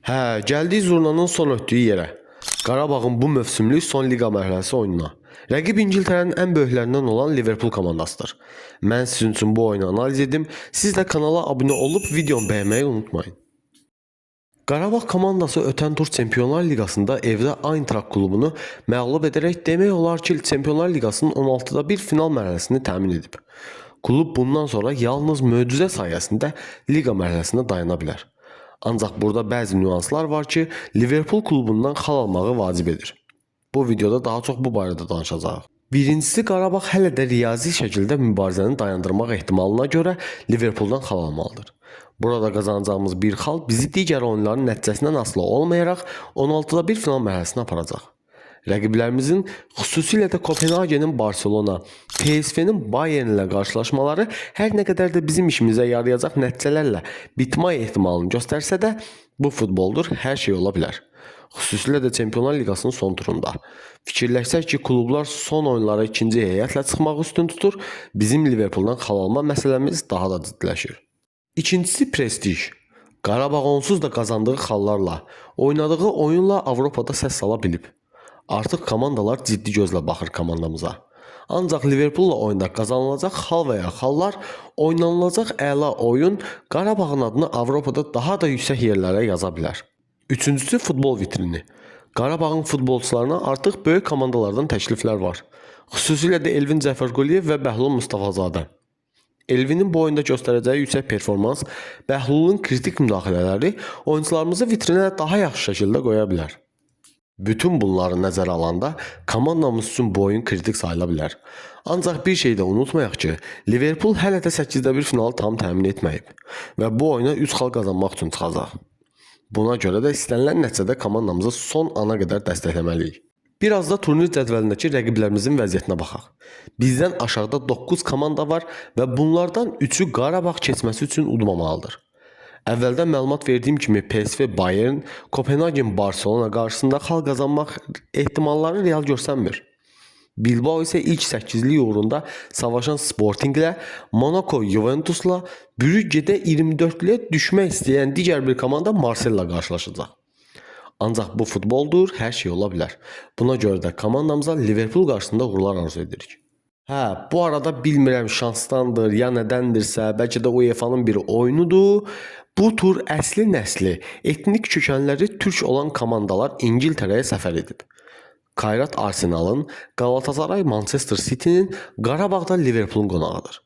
Gəldik Zurnanın son ötdüyü yerə. Qarabağın bu mövsümlük son liqa mərhələsi oyununa. Rəqib İngiltərənin ən böyüklərindən olan Liverpool komandasıdır. Mən sizin üçün bu oyunu analiz edim. Siz də kanala abunə olub videomu bəyənməyi unutmayın. Qarabağ komandası ötən tur Çempionlar Liqasında evdə Eintracht klubunu məğlub edərək demək olar ki, Çempionlar Liqasının 16-da bir final mərhələsini təmin edib. Klub bundan sonra yalnız möcüzə sayəsində liqa mərhələsində dayana bilər. Ancaq burada bəzi nüanslar var ki, Liverpool klubundan xal almağı vacib edir. Bu videoda daha çox bu barədə danışacağıq. Birincisi, Qarabağ hələ də riyazi şəkildə mübarizəni dayandırmaq ehtimalına görə Liverpooldan xal almalıdır. Burada qazanacağımız bir xal bizi digər oyunların nəticəsindən asılı olmayaraq 16-da bir final mərhələsinə aparacaq. Rəqiblərimizin, xüsusilə də Kopenhagenin Barcelona, PSV-nin Bayern ilə qarşılaşmaları hər nə qədər də bizim işimizə yarayacaq nəticələrlə bitmə ehtimalını göstərsə də, bu futboldur, hər şey ola bilər. Xüsusilə də Çempionlar Liqasının son turunda. Fikirləşsək ki, klublar son oyunlara ikinci heyətlə çıxmaq üstün tutur, bizim Liverpooldan xal alma məsələmiz daha da ciddiləşir. İkincisi, prestij. Qarabağ onsuz da qazandığı xallarla, oynadığı oyunla Avropada səs sala bilib. Artıq komandalar ciddi gözlə baxır komandamıza. Ancaq Liverpoolla oyunda qazanılacaq xal və ya xallar, oynanılacaq əla oyun Qarabağın adını Avropada daha da yüksək yerlərə yaza bilər. Üçüncüsü, futbol vitrini. Qarabağın futbolçularına artıq böyük komandalardan təkliflər var. Xüsusilə də Elvin Cəfərquliyev və Bəhlul Mustafazadə. Elvinin bu oyunda göstərəcəyi yüksək performans, Bəhlulun kritik müdaxilələri oyuncularımızı vitrinə daha yaxşı şəkildə qoya bilər. Bütün bunları nəzərə alanda komandamız üçün bu oyun kritik sayıla bilər. Ancaq bir şey də unutmayaq ki, Liverpool hələ də 8-də 1 finalı tam təmin etməyib və bu oyuna 3 xal qazanmaq üçün çıxacaq. Buna görə də istənilən nəticədə komandamızı son ana qədər dəstəkləməliyik. Biraz da turnir cədvəlindəki rəqiblərimizin vəziyyətinə baxaq. Bizdən aşağıda 9 komanda var və bunlardan 3-ü Qarabağ keçməsi üçün udmamalıdır. Əvvəldən məlumat verdiyim kimi PSV Bayern, Kopenhagen Barcelona qarşısında xal qazanmaq ehtimalları real görsənmir. Bilbao isə ilk 8-lik uğrunda savaşan Sporting ilə, Monaco Juventusla, Brüggedə 24-lüyə düşmək istəyən digər bir komanda Marseille ilə qarşılaşacaq. Ancaq bu futboldur, hər şey ola bilər. Buna görə də komandamıza Liverpool qarşısında uğurlar arzu edirik. Bu arada bilmirəm şansdandır, ya nədəndirsə, bəlkə də UEFA-nın bir oyunudur. Bu tur əsli nəsli, etnik kökənləri türk olan komandalar İngiltərəyə səfər edib. Kayrat Arsenalın, Galatasaray Manchester City'nin, Qarabağda Liverpoolun qonağıdır.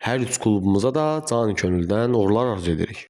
Hər üç klubumuza da can könüldən uğurlar arzu edirik.